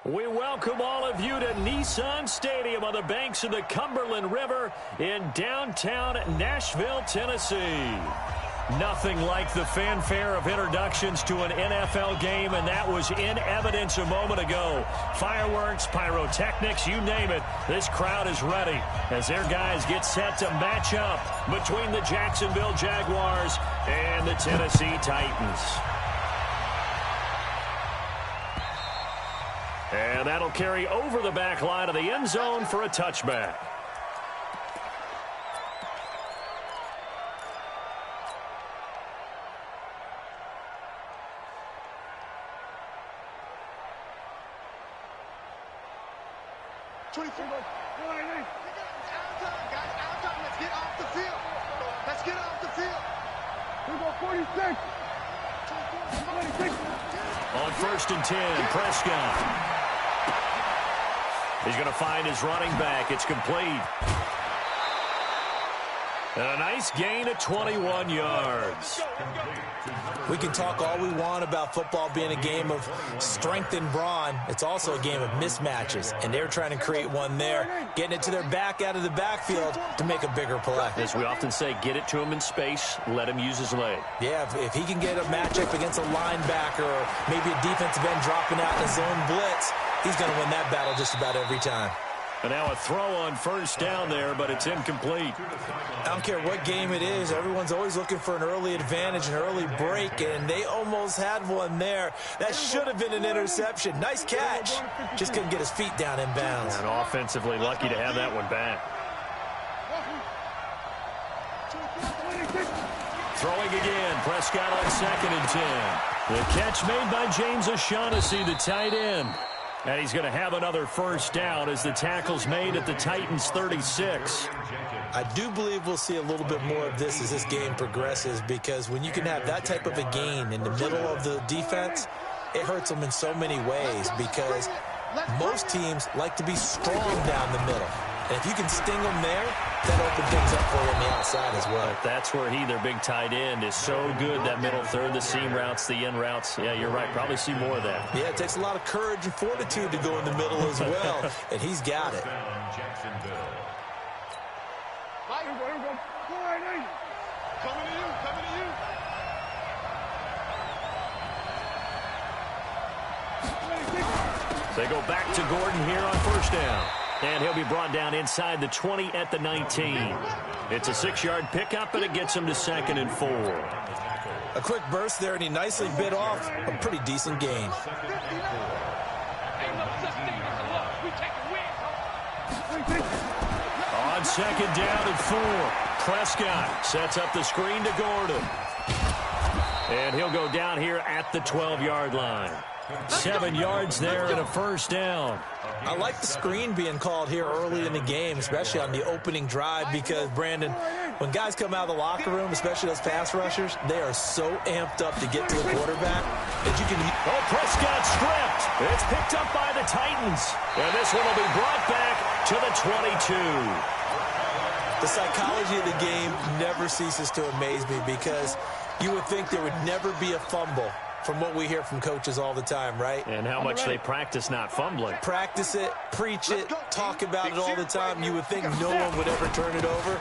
We welcome all of you to Nissan Stadium on the banks of the Cumberland River in downtown Nashville, Tennessee. Nothing like the fanfare of introductions to an NFL game, and that was in evidence a moment ago. Fireworks, pyrotechnics, you name it. This crowd is ready as their guys get set to match up between the Jacksonville Jaguars and the Tennessee Titans. And that'll carry over the back line of the end zone for a touchback. On 1st and 10, Prescott. He's going to find his running back. It's complete. And a nice gain of 21 yards. We can talk all we want about football being a game of strength and brawn. It's also a game of mismatches, and they're trying to create one there, getting it to their back out of the backfield to make a bigger play. As we often say, get it to him in space, let him use his leg. Yeah, if he can get a matchup against a linebacker or maybe a defensive end dropping out in a zone blitz, he's going to win that battle just about every time. And now a throw on 1st down there, but it's incomplete. I don't care what game it is. Everyone's always looking for an early advantage, an early break, and they almost had one there. That should have been an interception. Nice catch. Just couldn't get his feet down in bounds. And offensively lucky to have that one back. Throwing again. Prescott on 2nd and 10. The catch made by James O'Shaughnessy, the tight end. And he's going to have another 1st down as the tackle's made at the Titans' 36. I do believe we'll see a little bit more of this as this game progresses, because when you can have that type of a gain in the middle of the defense, it hurts them in so many ways, because most teams like to be strong down the middle. And if you can sting them there, that opens things up for you on the outside as well. But that's where their big tight end, is so good, that middle third, the seam routes, the in routes. Yeah, you're right. Probably see more of that. Yeah, it takes a lot of courage and fortitude to go in the middle as well, and he's got it. They go back to Gordon here on 1st down. And he'll be brought down inside the 20 at the 19. It's a 6-yard pickup, and it gets him to 2nd and 4. A quick burst there, and he nicely bit off a pretty decent gain. On 2nd down and 4, Prescott sets up the screen to Gordon. And he'll go down here at the 12-yard line. 7 yards there and a 1st down. I like the screen being called here early in the game, especially on the opening drive, because, Brandon, when guys come out of the locker room, especially those pass rushers, they are so amped up to get to the quarterback that you can... Oh, Prescott stripped. It's picked up by the Titans. And this one will be brought back to the 22. The psychology of the game never ceases to amaze me, because you would think there would never be a fumble from what we hear from coaches all the time, right? And how much they practice not fumbling. Practice it, preach it, talk about it all the time. You would think no one would ever turn it over.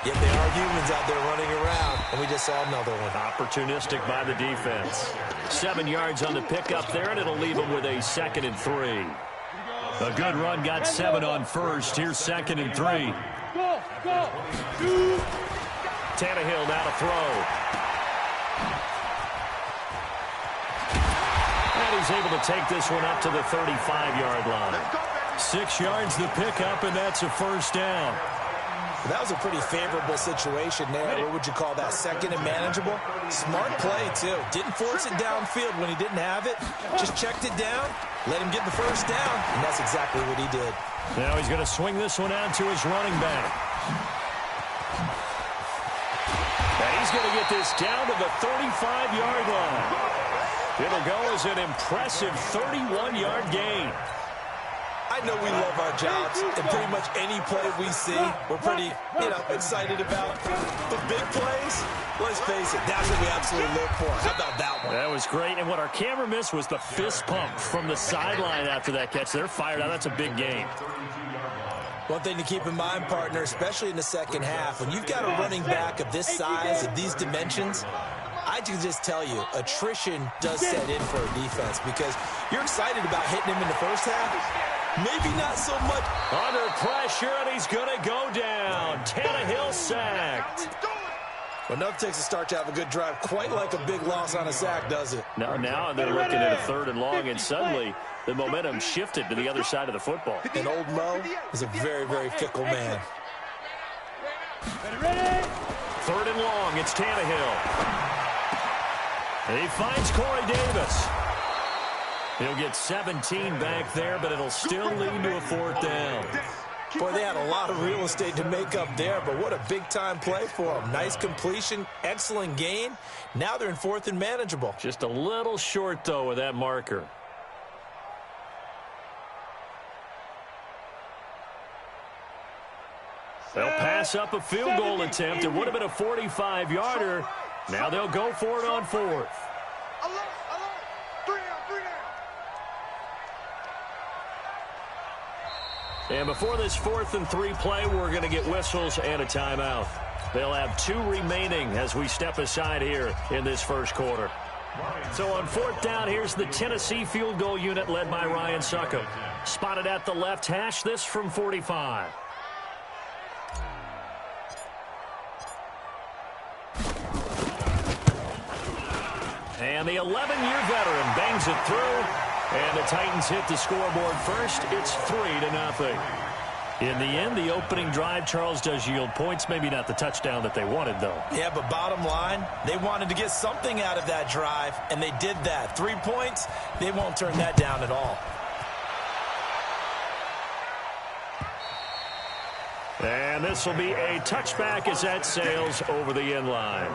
Yet they are humans out there running around, and we just saw another one. Opportunistic by the defense. 7 yards on the pickup there, and it'll leave them with a 2nd and 3. A good run, got 7 on 1st. Here's 2nd and 3. Tannehill now to throw. He's able to take this one up to the 35-yard line. 6 yards the pickup, and that's a 1st down. That was a pretty favorable situation there. What would you call that? 2nd and manageable? Smart play, too. Didn't force it downfield when he didn't have it. Just checked it down, let him get the 1st down, and that's exactly what he did. Now he's going to swing this one out to his running back. And he's going to get this down to the 35-yard line. It'll go as an impressive 31-yard gain. I know we love our jobs, and pretty much any play we see, we're pretty, excited about. But big plays, let's face it, that's what we absolutely live for. How about that one? That was great, and what our camera missed was the fist pump from the sideline after that catch. They're fired out. That's a big game. One thing to keep in mind, partner, especially in the second half, when you've got a running back of this size, of these dimensions, I can just tell you, attrition does set in for a defense because you're excited about hitting him in the first half. Maybe not so much. Under pressure, and he's going to go down. Tannehill sacked. Well, enough takes a start to have a good drive. Quite like a big loss on a sack, does it? Now they're looking at a 3rd and long, and suddenly the momentum shifted to the other side of the football. And old Mo is a very, very fickle man. 3rd and long, it's Tannehill. And he finds Corey Davis. He'll get 17 back there, but it'll still lead to a 4th down. Boy, they had a lot of real estate to make up there, but what a big-time play for them. Nice completion, excellent gain. Now they're in 4th and manageable. Just a little short, though, with that marker. They'll pass up a field goal attempt. It would have been a 45-yarder. Now they'll go for it on 4th. And before this 4th and 3 play, we're going to get whistles and a timeout. They'll have 2 remaining as we step aside here in this first quarter. So on 4th down, here's the Tennessee field goal unit led by Ryan Succop. Spotted at the left hash, this from 45. And the 11-year veteran bangs it through. And the Titans hit the scoreboard first. It's 3-0. In the end, the opening drive, Charles, does yield points. Maybe not the touchdown that they wanted, though. Yeah, but bottom line, they wanted to get something out of that drive, and they did that. 3 points, they won't turn that down at all. And this will be a touchback as that sails over the end line.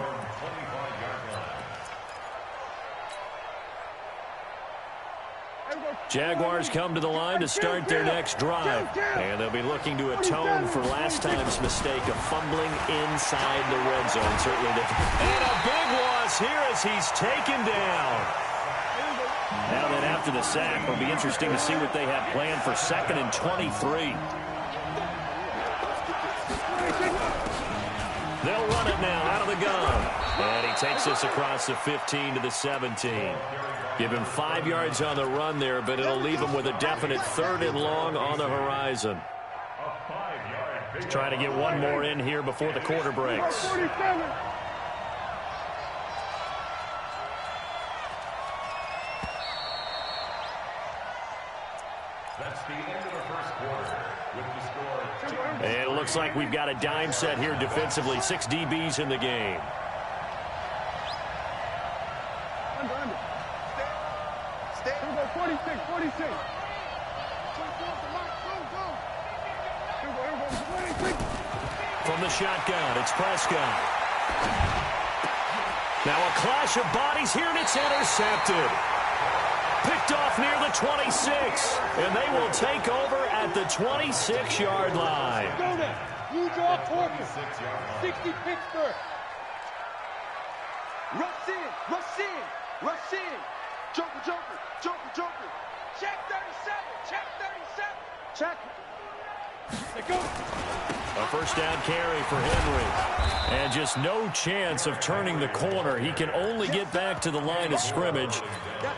Jaguars come to the line to start their next drive. And they'll be looking to atone for last time's mistake of fumbling inside the red zone. Certainly. And a big loss here as he's taken down. Now then, after the sack, it'll be interesting to see what they have planned for 2nd and 23. They'll run it now out of the gun. And he takes us across the 15 to the 17. Give him 5 yards on the run there, but it'll leave him with a definite 3rd and long on the horizon. Let's try to get one more in here before the quarter breaks. That's the end of the first quarter with the score. And it looks like we've got a dime set here defensively. 6 DBs in the game. From the shotgun, it's Prescott. Now a clash of bodies here, and it's intercepted. Picked off near the 26, and they will take over at the 26-yard line. You draw Porter. 60 Pittsburgh. Rush in, rush in, rush in. Joker, Joker, Joker, Joker. Check 37, check 37. Check. Let go. A first down carry for Henry. And just no chance of turning the corner. He can only get back to the line of scrimmage.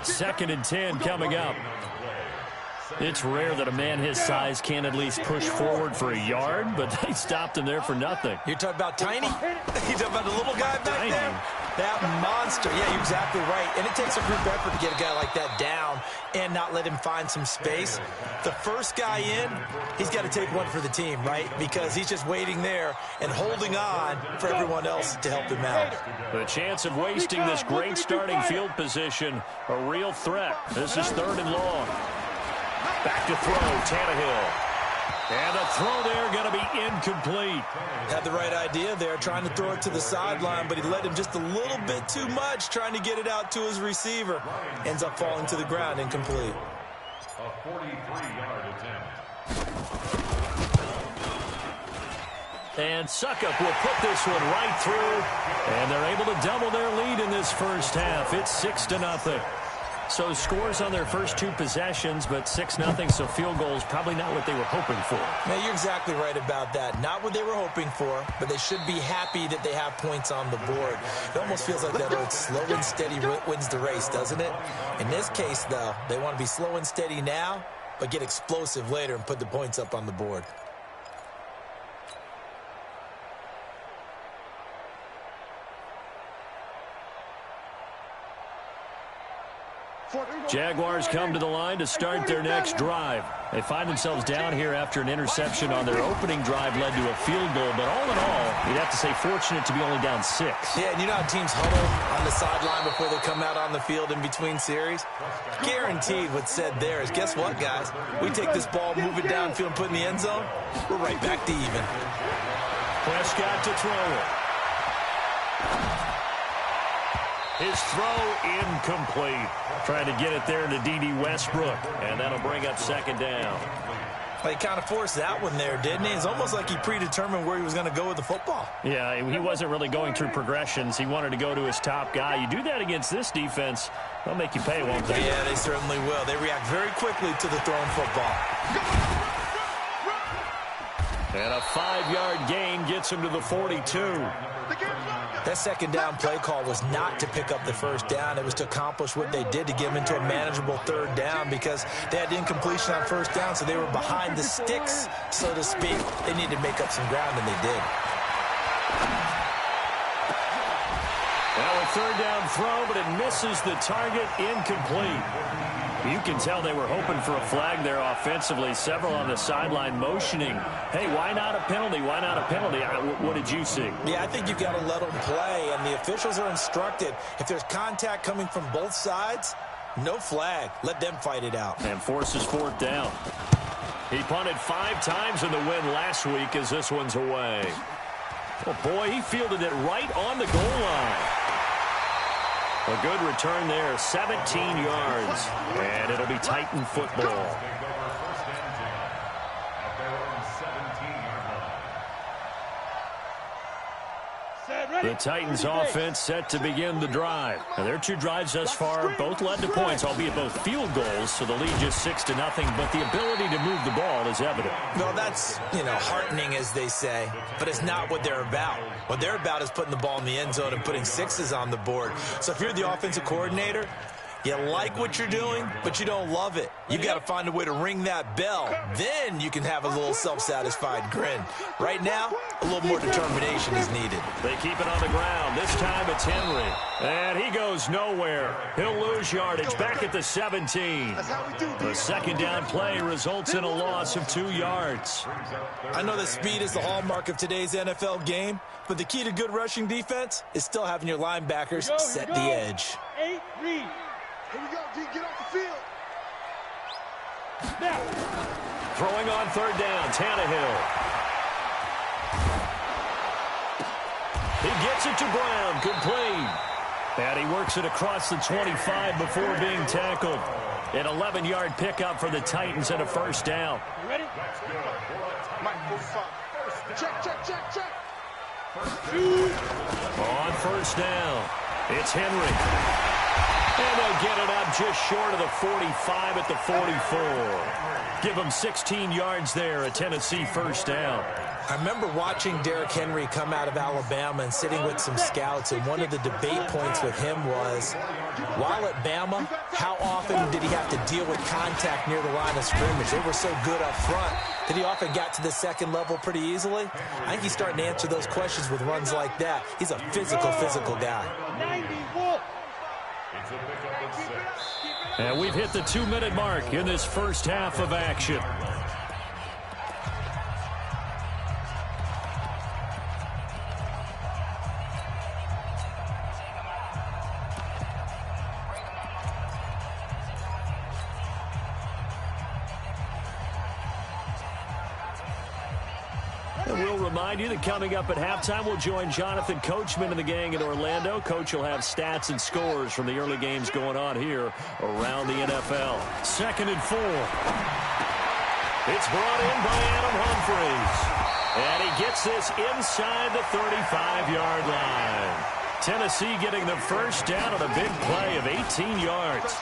2nd and 10 coming up. It's rare that a man his size can at least push forward for a yard, but they stopped him there for nothing. You're talking about tiny? You're talking about the little guy back there? That monster. Yeah, you're exactly right. And it takes a group effort to get a guy like that down and not let him find some space. The first guy in, he's got to take one for the team, right? Because he's just waiting there and holding on for everyone else to help him out. The chance of wasting this great starting field position, a real threat. This is 3rd and long. Back to throw, Tannehill. And the throw there going to be incomplete. Had the right idea there, trying to throw it to the sideline, but he led him just a little bit too much, trying to get it out to his receiver. Ends up falling to the ground, incomplete. A 43-yard attempt. And Suckup will put this one right through, and they're able to double their lead in this first half. It's 6-0. So scores on their first two possessions, but 6-0, so field goals probably not what they were hoping for. Man, you're exactly right about that. Not what they were hoping for, but they should be happy that they have points on the board. It almost feels like that old slow and steady wins the race, doesn't it? In this case, though, they want to be slow and steady now, but get explosive later and put the points up on the board. Jaguars come to the line to start their next drive. They find themselves down here after an interception on their opening drive led to a field goal. But all in all, you'd have to say fortunate to be only down 6. Yeah, and you know how teams huddle on the sideline before they come out on the field in between series? Guaranteed what's said there is, guess what, guys? We take this ball, move it downfield, and put it in the end zone, we're right back to even. Prescott to throw it. His throw incomplete. Trying to get it there to D.D. Westbrook, and that'll bring up second down. Well, he kind of forced that one there, didn't he? It's almost like he predetermined where he was going to go with the football. Yeah, he wasn't really going through progressions. He wanted to go to his top guy. You do that against this defense, they'll make you pay, won't they? Yeah, they certainly will. They react very quickly to the thrown football. And a 5-yard gain gets him to the 42. That second down play call was not to pick up the first down. It was to accomplish what they did, to get them into a manageable third down, because they had incompletion on first down, so they were behind the sticks, so to speak. They needed to make up some ground, and they did. Now a third down throw, but it misses the target, incomplete. You can tell they were hoping for a flag there offensively. Several on the sideline motioning, hey, why not a penalty? Why not a penalty? What did you see? Yeah, I think you've got to let them play, and the officials are instructed, if there's contact coming from both sides, no flag. Let them fight it out. And forces fourth down. He punted 5 times in the win last week as this one's away. Oh, boy, he fielded it right on the goal line. A good return there, 17 yards, and it'll be Titan football. The Titans offense set to begin the drive. Now, their 2 drives thus far both led to points, albeit both field goals, so the lead just 6-0, but the ability to move the ball is evident. Well, that's, heartening, as they say, but it's not what they're about. What they're about is putting the ball in the end zone and putting 6s on the board. So if you're the offensive coordinator, you like what you're doing, but you don't love it. You've got to find a way to ring that bell. Then you can have a little self-satisfied grin. Right now, a little more determination is needed. They keep it on the ground. This time it's Henry. And he goes nowhere. He'll lose yardage back at the 17. The second down play results in a loss of 2 yards. I know that speed is the hallmark of today's NFL game, but the key to good rushing defense is still having your linebackers set the edge. 8 read. Here we go, D. Get off the field. Now. Throwing on third down, Tannehill. He gets it to Brown, complete. And he works it across the 25 before being tackled. An 11-yard pickup for the Titans and a first down. You ready? Mike, check. On first down, it's Henry. And they'll get it up just short of the 45 at the 44. Give them 16 yards there, a Tennessee first down. I remember watching Derrick Henry come out of Alabama and sitting with some scouts, and one of the debate points with him was, while at Bama, how often did he have to deal with contact near the line of scrimmage? They were so good up front that he often got to the second level pretty easily. I think he's starting to answer those questions with runs like that. He's a physical guy. 91. It's a pickup of 6. And we've hit the 2-minute mark in this first half of action. And we'll remind you that coming up at halftime, we'll join Jonathan Coachman and the gang in Orlando. Coach will have stats and scores from the early games going on here around the NFL. 2nd and 4. It's brought in by Adam Humphries. And he gets this inside the 35-yard line. Tennessee getting the first down on a big play of 18 yards.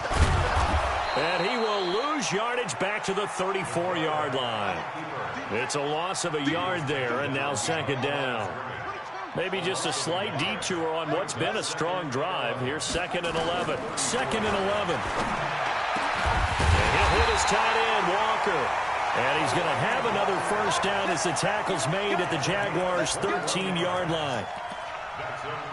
And he will lose yardage back to the 34-yard line. It's a loss of a yard there, and now 2nd down. Maybe just a slight detour on what's been a strong drive. Here's 2nd and 11. 2nd and 11. And he'll hit his tight end, Walker. And he's going to have another first down as the tackle's made at the Jaguars' 13-yard line.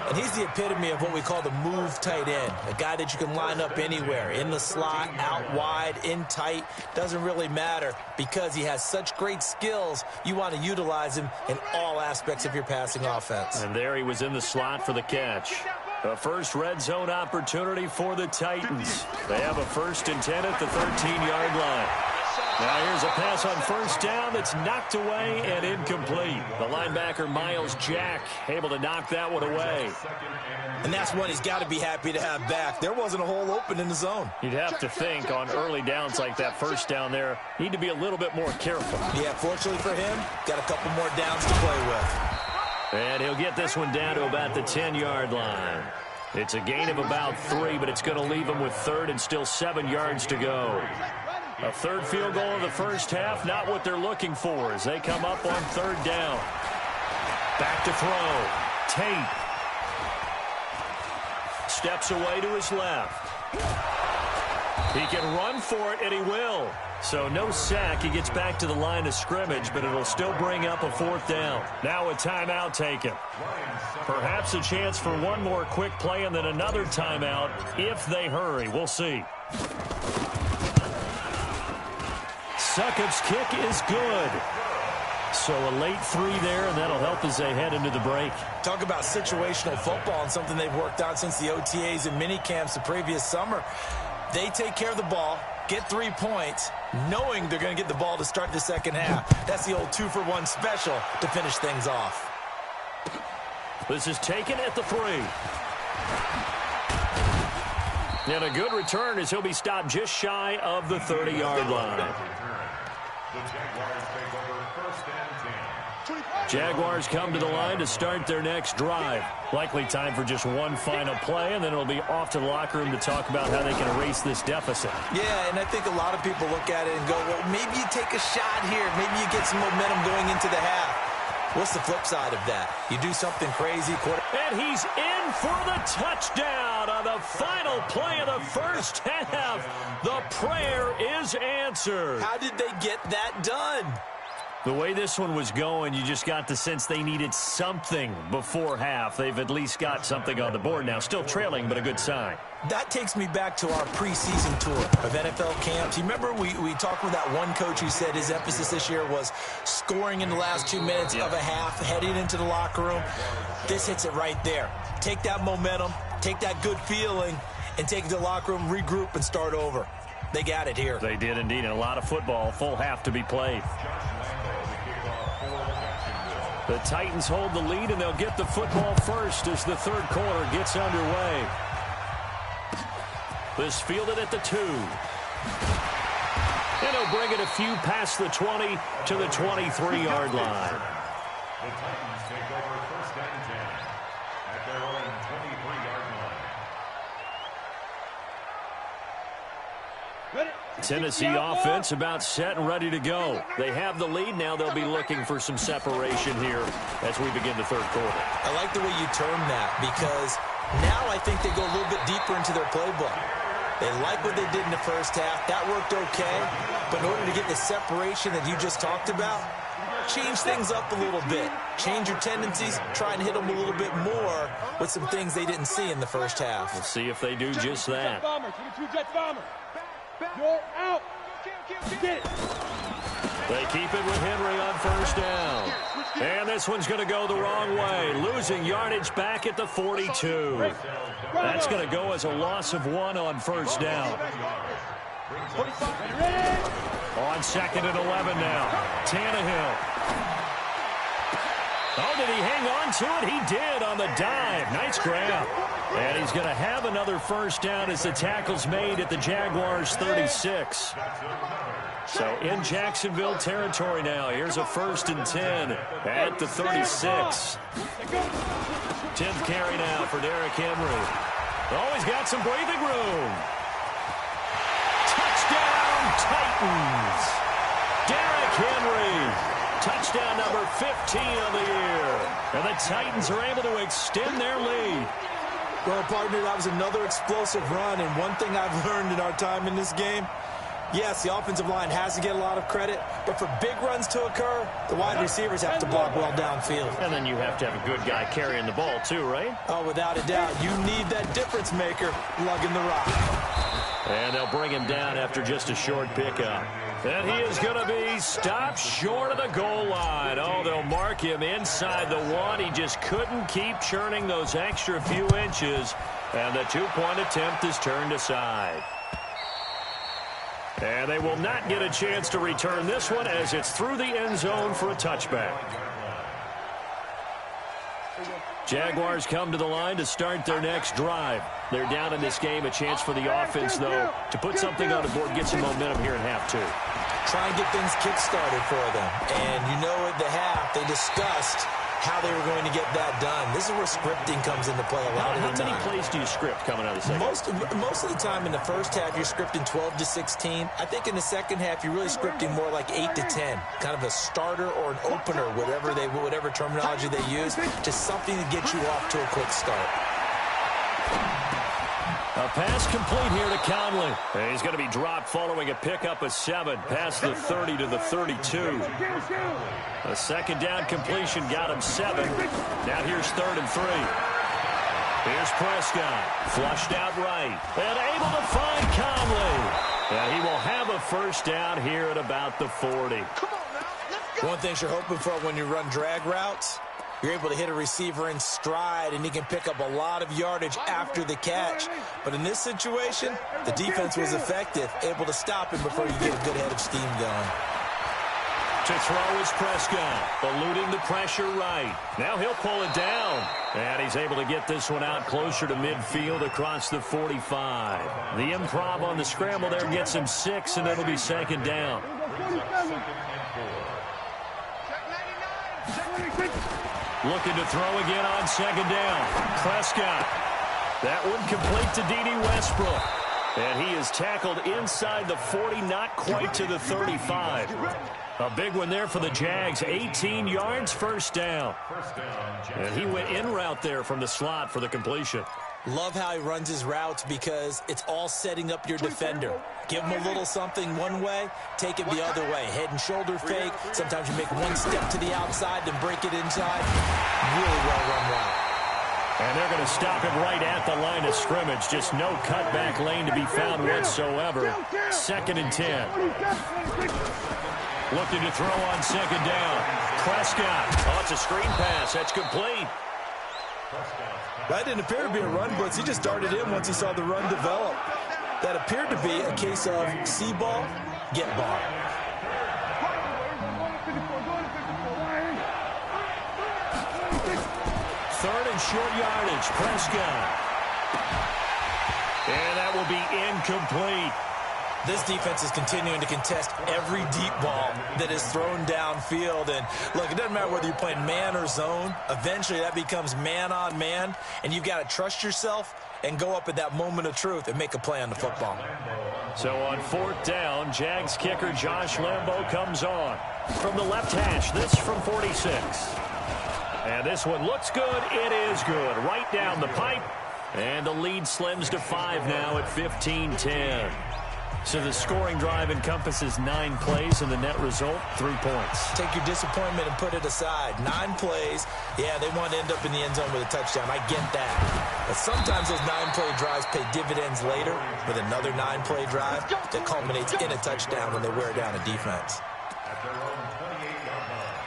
And he's the epitome of what we call the move tight end, a guy that you can line up anywhere, in the slot, out wide, in tight, doesn't really matter because he has such great skills. You want to utilize him in all aspects of your passing offense. And there he was in the slot for the catch. A first red zone opportunity for the Titans. They have a 1st and 10 at the 13-yard line. Now here's a pass on first down that's knocked away and incomplete. The linebacker, Miles Jack, able to knock that one away. And that's one he's got to be happy to have back. There wasn't a hole open in the zone. You'd have to think on early downs like that first down there, need to be a little bit more careful. Yeah, fortunately for him, got a couple more downs to play with. And he'll get this one down to about the 10-yard line. It's a gain of about 3, but it's going to leave him with 3rd and still 7 yards to go. A 3rd field goal in the first half, not what they're looking for as they come up on 3rd down. Back to throw. Tate. Steps away to his left. He can run for it, and he will. So no sack. He gets back to the line of scrimmage, but it'll still bring up a 4th down. Now a timeout taken. Perhaps a chance for one more quick play and then another timeout if they hurry. We'll see. Succop's kick is good. So a late 3 there, and that'll help as they head into the break. Talk about situational football and something they've worked on since the OTAs and mini camps the previous summer. They take care of the ball, get 3 points, knowing they're going to get the ball to start the second half. That's the old 2-for-1 special to finish things off. This is taken at the 3. And a good return as he'll be stopped just shy of the 30-yard line. Jaguars come to the line to start their next drive. Likely time for just one final play, and then it'll be off to the locker room to talk about how they can erase this deficit. Yeah, and I think a lot of people look at it and go, well, maybe you take a shot here. Maybe you get some momentum going into the half. What's the flip side of that? You do something crazy. And he's in for the touchdown on the final play of the first half. The prayer is answered. How did they get that done? The way this one was going, you just got the sense they needed something before half. They've at least got something on the board now. Still trailing, but a good sign. That takes me back to our preseason tour of NFL camps. You remember we talked with that one coach who said his emphasis this year was scoring in the last 2 minutes of a half, heading into the locker room. This hits it right there. Take that momentum, take that good feeling, and take it to the locker room, regroup, and start over. They got it here. They did indeed, and a lot of football, full half to be played. The Titans hold the lead, and they'll get the football first as the third quarter gets underway. This fielded at the 2. And he'll bring it a few past the 20 to the 23-yard line. The Titans take over 1st and 10 at their own 23-yard line. Tennessee offense about set and ready to go. They have the lead. Now they'll be looking for some separation here as we begin the third quarter. I like the way you term that because now I think they go a little bit deeper into their playbook. They like what they did in the first half. That worked okay. But in order to get the separation that you just talked about, change things up a little bit. Change your tendencies. Try and hit them a little bit more with some things they didn't see in the first half. We'll see if they do just that. You're out. Get it. They keep it with Henry on first down. And this one's going to go the wrong way. Losing yardage back at the 42. That's going to go as a loss of 1 on first down. On 2nd and 11 now. Tannehill. Oh, did he hang on to it? He did on the dive. Nice grab. And he's going to have another first down as the tackle's made at the Jaguars' 36. So in Jacksonville territory now. Here's a 1st and 10 at the 36. 10th carry now for Derrick Henry. Oh, he's got some breathing room. Touchdown, Titans. Derrick Henry. Touchdown number 15 of the year. And the Titans are able to extend their lead. Well, partner, that was another explosive run. And one thing I've learned in our time in this game, yes, the offensive line has to get a lot of credit, but for big runs to occur, the wide receivers have to block well downfield. And then you have to have a good guy carrying the ball too, right? Oh, without a doubt. You need that difference maker lugging the rock. And they'll bring him down after just a short pickup. And he is going to be stopped short of the goal line. Oh, they'll mark him inside the 1. He just couldn't keep churning those extra few inches. And the 2-point attempt is turned aside. And they will not get a chance to return this one as it's through the end zone for a touchback. Jaguars come to the line to start their next drive. They're down in this game. A chance for the offense, though, to put something on the board, get some momentum here in half 2. Try and get things kick-started for them. And you know at the half, they discussed how they were going to get that done. This is where scripting comes into play a lot of the time. How many plays do you script coming out of the second? Most of the time in the first half, you're scripting 12 to 16. I think in the second half, you're really scripting more like 8 to 10. Kind of a starter or an opener, whatever terminology they use, just something to get you off to a quick start. A pass complete here to Conley. And he's going to be dropped following a pickup of 7 past the 30 to the 32. A second down completion got him 7. Now here's 3rd and 3. Here's Prescott. Flushed out right. And able to find Conley. And he will have a first down here at about the 40. One thing you're hoping for when you run drag routes, you're able to hit a receiver in stride, and he can pick up a lot of yardage after the catch. But in this situation, the defense was effective, able to stop him before you get a good head of steam going. To throw is Prescott, eluding the pressure right. Now he'll pull it down. And he's able to get this one out closer to midfield across the 45. The improv on the scramble there gets him 6, and it'll be 2nd down. Looking to throw again on 2nd down. Prescott. That one complete to D.D. Westbrook. And he is tackled inside the 40, not quite to the 35. A big one there for the Jags. 18 yards, first down. And he went in route there from the slot for the completion. Love how he runs his routes because it's all setting up your defender. Give him a little something one way, take it the other way. Head and shoulder fake. Sometimes you make one step to the outside, then break it inside. Really well-run route. And they're going to stop it right at the line of scrimmage. Just no cutback lane to be found whatsoever. 2nd and 10. Looking to throw on 2nd down. Prescott. Oh, it's a screen pass. That's complete. That didn't appear to be a run blitz. He just darted in once he saw the run develop. That appeared to be a case of see ball, get ball. Third and short yardage. Prescott. And that will be incomplete. This defense is continuing to contest every deep ball that is thrown downfield. And, look, it doesn't matter whether you're playing man or zone. Eventually, that becomes man-on-man, and you've got to trust yourself and go up at that moment of truth and make a play on the football. So on 4th down, Jags kicker Josh Lambo comes on. From the left hash, this from 46. And this one looks good. It is good. Right down the pipe. And the lead slims to 5 now at 15-10. So the scoring drive encompasses 9 plays, and the net result, 3 points. Take your disappointment and put it aside. 9 plays. Yeah, they want to end up in the end zone with a touchdown. I get that. But sometimes those 9-play drives pay dividends later with another 9-play drive that culminates in a touchdown when they wear down a defense. At their own 28-yard line.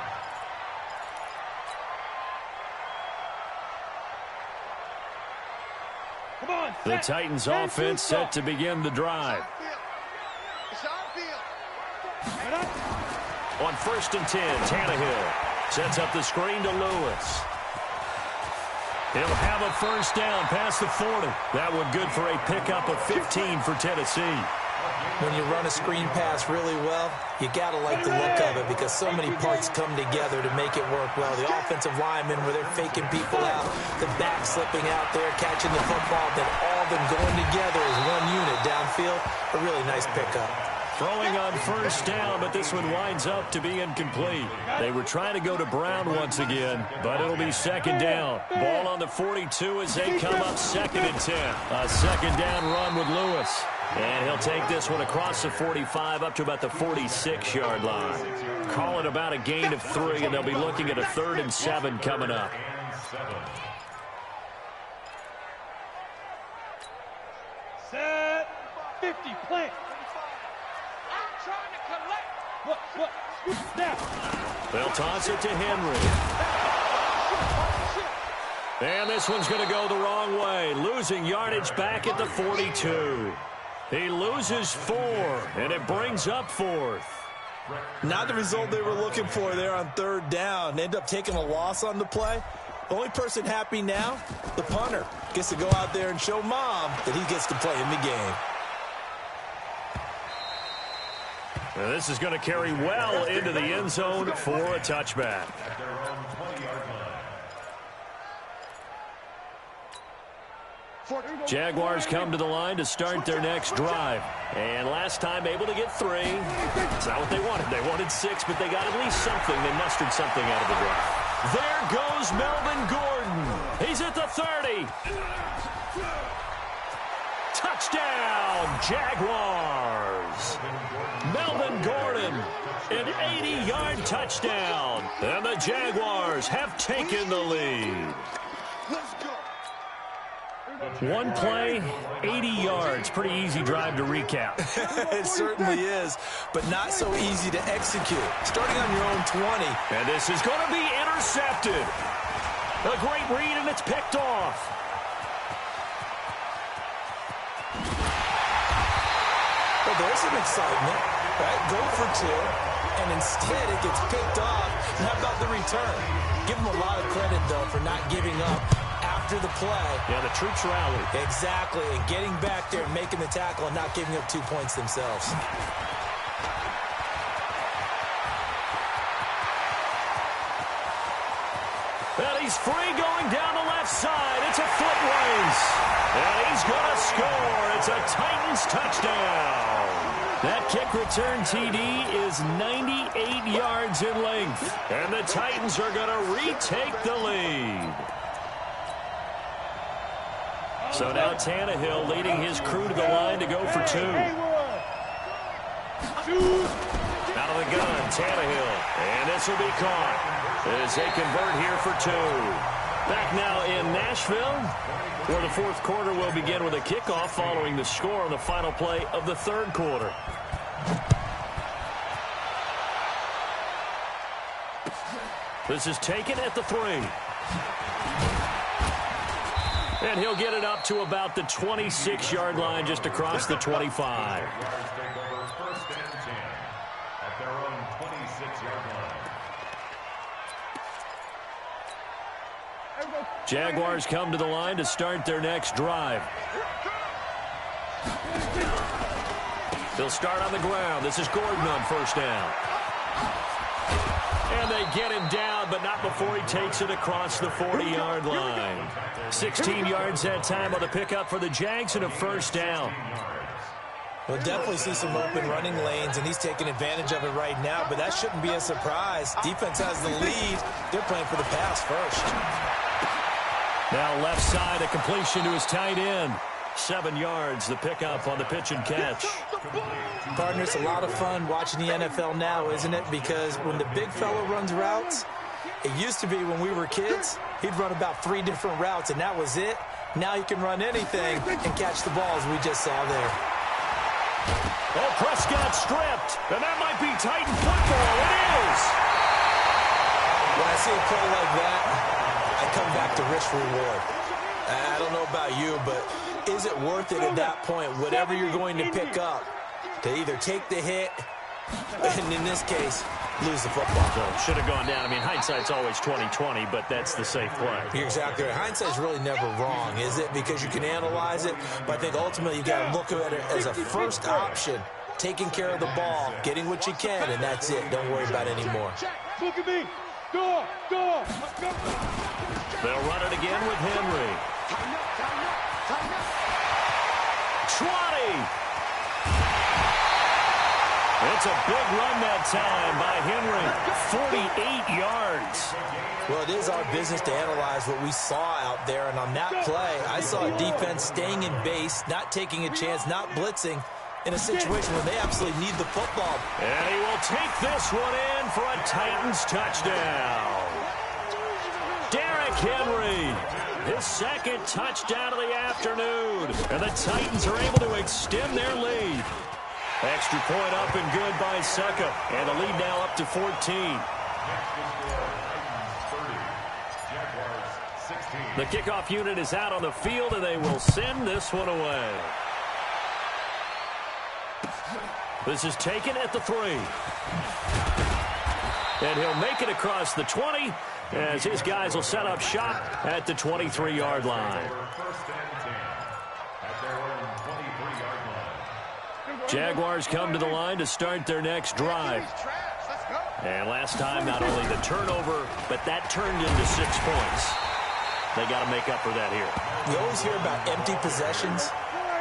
Come on, The Titans offense set to begin the drive. It's our field. On 1st and 10, Tannehill. Sets up the screen to Lewis. He'll have a first down past the 40. That one good for a pickup of 15 for Tennessee. When you run a screen pass really well, you got to like the look of it because so many parts come together to make it work well. The offensive linemen, where they're faking people out, the back slipping out there, catching the football, then all of them going together as one unit downfield. A really nice pickup. Throwing on first down, but this one winds up to be incomplete. They were trying to go to Brown once again, but it'll be second down. Ball on the 42 as they come up 2nd and 10. A second down run with Lewis. And he'll take this one across the 45 up to about the 46-yard line. Call it about a gain of 3, and they'll be looking at a 3rd and 7 coming up. Set 50, plant. I'm trying to collect. What? Snap. They'll toss it to Henry. And this one's going to go the wrong way. Losing yardage back at the 42. He loses 4, and it brings up 4th. Not the result they were looking for there on 3rd down. End up taking a loss on the play. The only person happy now, the punter, gets to go out there and show Mom that he gets to play in the game. Now this is going to carry well into the end zone for a touchback. Jaguars come to the line to start their next drive. And last time able to get 3. It's not what they wanted. They wanted 6, but they got at least something. They mustered something out of the drive. There goes Melvin Gordon. He's at the 30. Touchdown, Jaguars. Melvin Gordon, an 80-yard touchdown. And the Jaguars have taken the lead. Let's go. One play, 80 yards. Pretty easy drive to recap. It certainly is, but not so easy to execute. Starting on your own 20. And this is going to be intercepted. A great read, and it's picked off. Well, there's some excitement, right? Go for 2, and instead it gets picked off. And how about the return? Give them a lot of credit, though, for not giving up after the play. Yeah, the troops rallied. Exactly, and getting back there and making the tackle and not giving up 2 points themselves. And he's free going down the left side. It's a foot race. And he's going to score. It's a Titans touchdown. That kick return TD is 98 yards in length. And the Titans are going to retake the lead. So now Tannehill leading his crew to the line to go for 2. Out of the gun, Tannehill. And this will be caught as they convert here for 2. Back now in Nashville, where the 4th quarter will begin with a kickoff following the score on the final play of the 3rd quarter. This is taken at the 3. And he'll get it up to about the 26-yard line just across the 25. Jaguars come to the line to start their next drive. They'll start on the ground. This is Gordon on first down. And they get him down, but not before he takes it across the 40-yard line. 16 yards that time on the pickup for the Jags and a first down. We'll definitely see some open running lanes, and he's taking advantage of it right now, but that shouldn't be a surprise. Defense has the lead. They're playing for the pass first. Now left side, a completion to his tight end. 7 yards, the pickup on the pitch and catch. Partner, it's a lot of fun watching the NFL now, isn't it? Because when the big fella runs routes, it used to be when we were kids, he'd run about 3 different routes, and that was it. Now he can run anything and catch the balls we just saw there. Oh, Prescott stripped, and that might be Titan football. It is! When I see a play like that, I come back to risk reward. I don't know about you, but is it worth it at that point, whatever you're going to pick up, to either take the hit And in this case, lose the football. So should have gone down. I mean, hindsight's always 20/20, but that's the safe play. You're exactly right. Hindsight's really never wrong, is it? Because you can analyze it, but I think ultimately you got to look at it as a first option, taking care of the ball, getting what you can, and that's it. Don't worry about it anymore. Look at me. Go. They'll run it again with Henry. Tighten up. 20. It's a big run that time by Henry. 48 yards. Well, it is our business to analyze what we saw out there, and on that play, I saw a defense staying in base, not taking a chance, not blitzing, in a situation where they absolutely need the football. And he will take this one in for a Titans touchdown. Derrick Henry, his second touchdown of the afternoon. And the Titans are able to extend their lead. Extra point up and good by Suckup. And the lead now up to 14. The kickoff unit is out on the field, and they will send this one away. This is taken at the 3. And he'll make it across the 20 as his guys will set up shop at the 23-yard line. Jaguars come to the line to start their next drive. And last time, not only the turnover, but that turned into 6 points. They got to make up for that here. You always hear about empty possessions,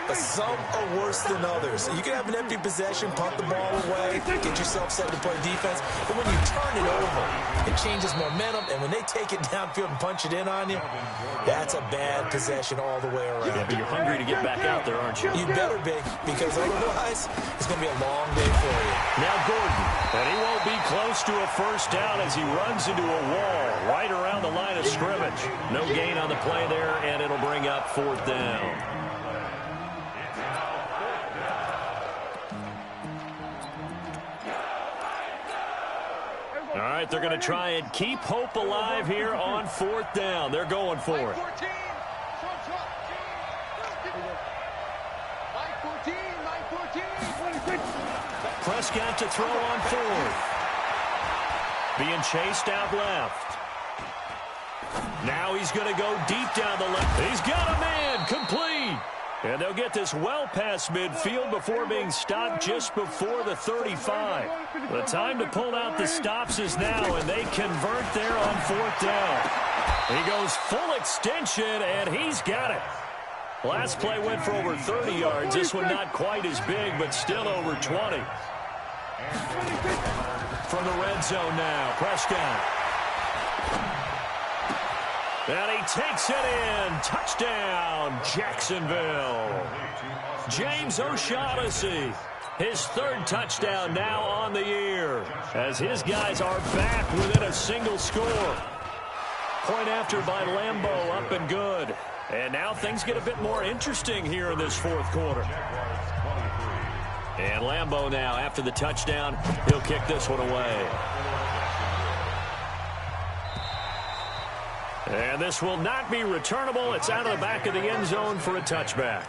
but some are worse than others. You can have an empty possession, punt the ball away, get yourself set to play defense, but when you turn it over, it changes momentum, and when they take it downfield and punch it in on you, that's a bad possession all the way around. Yeah, but you're hungry to get back out there, aren't you? You better be, because otherwise, it's going to be a long day for you. Now Gordon, and he won't be close to a first down as he runs into a wall right around the line of scrimmage. No gain on the play there, and it'll bring up 4th down. All right, they're going to try and keep hope alive here on 4th down. They're going for it. Prescott to throw on 4th. Being chased out left. Now he's going to go deep down the left. He's got a man, complete. And they'll get this well past midfield before being stopped just before the 35. The time to pull out the stops is now, and they convert there on 4th down. He goes full extension, and he's got it. Last play went for over 30 yards. This one not quite as big, but still over 20. From the red zone now, Prescott. And he takes it in. Touchdown, Jacksonville. James O'Shaughnessy, his 3rd touchdown now on the year, as his guys are back within a single score. Point after by Lambeau, up and good. And now things get a bit more interesting here in this 4th quarter. And Lambeau now, after the touchdown, he'll kick this one away. And this will not be returnable. It's out of the back of the end zone for a touchback.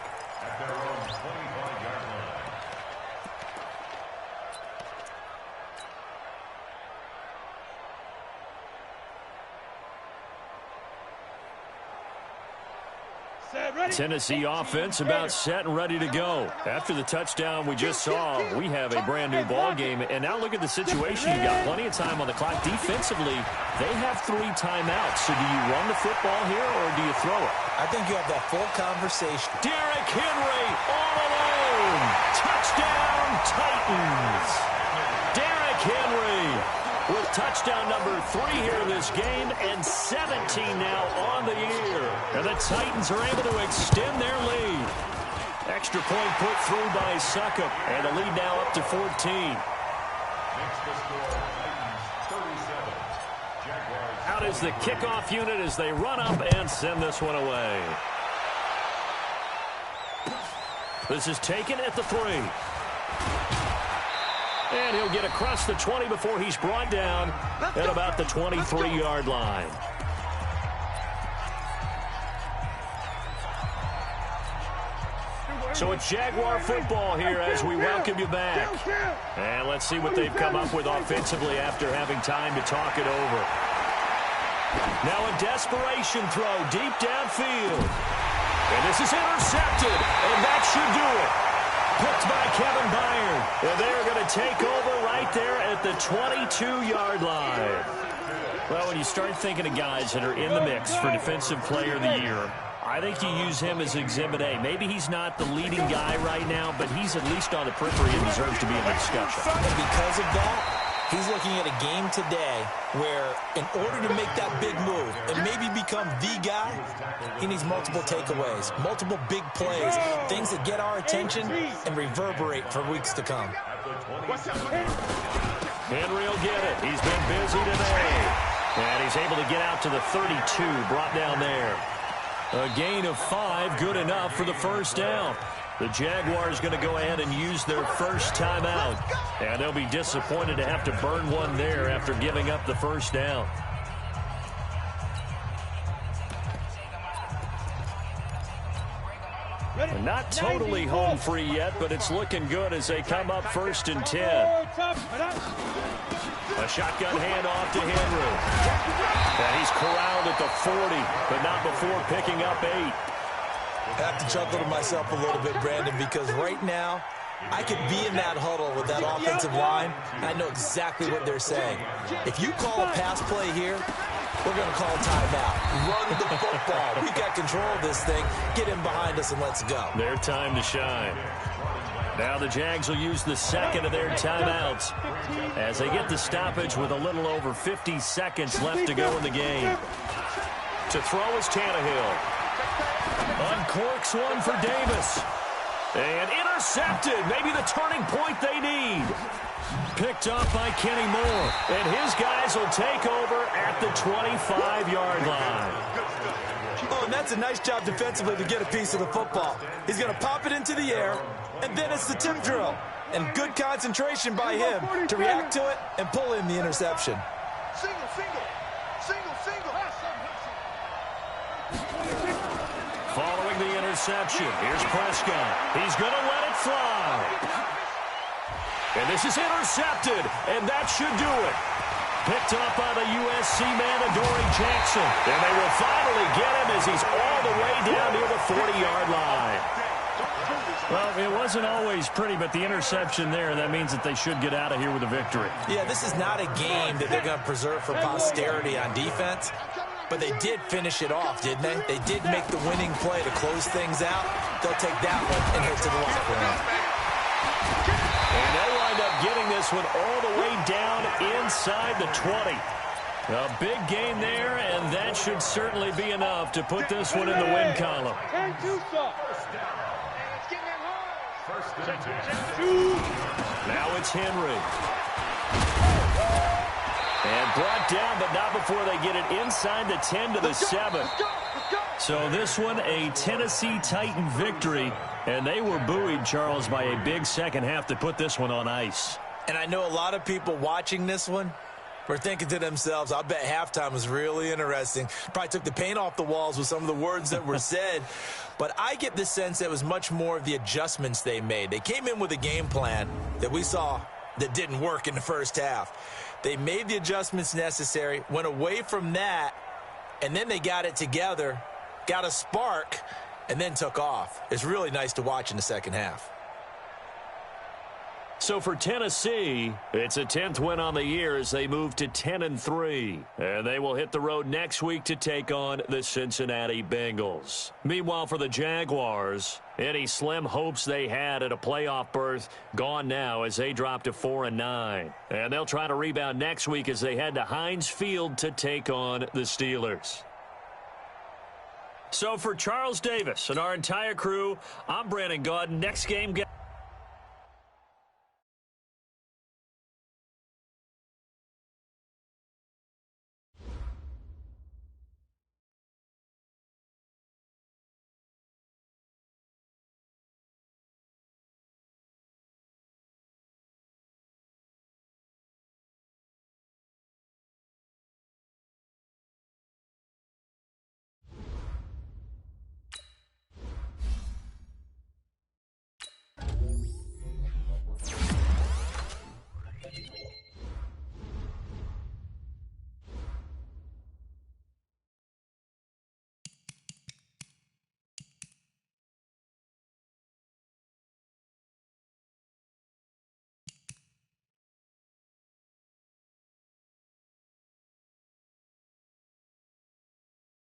Tennessee offense about set and ready to go. After the touchdown we just saw, we have a brand new ball game. And now look at the situation. You got plenty of time on the clock. Defensively, they have 3 timeouts. So do you run the football here or do you throw it? I think you have that full conversation. Derrick Henry all alone. Touchdown, Titans. Derrick Henry with touchdown number 3 here in this game, and 17 now on the year. And the Titans are able to extend their lead. Extra point put through by Suckup, and the lead now up to 14. Out is the kickoff unit as they run up and send this one away. This is taken at the 3. And he'll get across the 20 before he's brought down at about the 23-yard line. So it's Jaguar football here as we welcome you back. And let's see what they've come up with offensively after having time to talk it over. Now a desperation throw deep downfield. And this is intercepted, and that should do it. Picked by Kevin Byard. And they're going to take over right there at the 22-yard line. Well, when you start thinking of guys that are in the mix for Defensive Player of the Year, I think you use him as Exhibit A. Maybe he's not the leading guy right now, but he's at least on the periphery and deserves to be in the discussion. And because of that, he's looking at a game today where in order to make that big move and maybe become the guy, he needs multiple takeaways, multiple big plays, things that get our attention and reverberate for weeks to come. Henry will get it. He's been busy today. And he's able to get out to the 32, brought down there. A gain of 5, good enough for the first down. The Jaguars going to go ahead and use their first timeout. And they'll be disappointed to have to burn one there after giving up the first down. Not totally home free yet, but it's looking good as they come up 1st and 10. A shotgun handoff to Henry. And he's corralled at the 40, but not before picking up 8. I have to chuckle to myself a little bit, Brandon, because right now I could be in that huddle with that offensive line, and I know exactly what they're saying. If you call a pass play here, we're going to call timeout. Run the football. We've got control of this thing. Get him behind us and let's go. Their time to shine. Now the Jags will use the second of their timeouts as they get the stoppage with a little over 50 seconds left to go in the game. To throw is Tannehill. Uncorks one for Davis. And intercepted. Maybe the turning point they need. Picked up by Kenny Moore. And his guys will take over at the 25-yard line. Oh, and that's a nice job defensively to get a piece of the football. He's going to pop it into the air, and then it's the tip drill. And good concentration by him to react to it and pull in the interception. Single, single. Single, single. Following the interception, here's Prescott. He's going to let it fly. And this is intercepted, and that should do it. Picked up by the USC man, Adoree Jackson. And they will finally get him as he's all the way down near the 40-yard line. Well, it wasn't always pretty, but the interception there, that means that they should get out of here with a victory. Yeah, this is not a game that they're going to preserve for posterity on defense, but they did finish it off, didn't they? They did make the winning play to close things out. They'll take that one and head to the locker room. And they'll wind up getting this one all the way down inside the 20. A big gain there, and that should certainly be enough to put this one in the win column. Now it's Henry. And brought down, but not before they get it inside the 10 to the 7. So this one, a Tennessee Titan victory. And they were buoyed, Charles, by a big second half to put this one on ice. And I know a lot of people watching this one were thinking to themselves, I bet halftime was really interesting. Probably took the paint off the walls with some of the words that were said. But I get the sense that it was much more of the adjustments they made. They came in with a game plan that we saw that didn't work in the first half. They made the adjustments necessary, went away from that, and then they got it together, got a spark, and then took off. It's really nice to watch in the second half. So for Tennessee, it's a 10th win on the year as they move to 10-3. And they will hit the road next week to take on the Cincinnati Bengals. Meanwhile, for the Jaguars, any slim hopes they had at a playoff berth gone now as they drop to 4-9. And they'll try to rebound next week as they head to Heinz Field to take on the Steelers. So for Charles Davis and our entire crew, I'm Brandon Gaudin. Next game...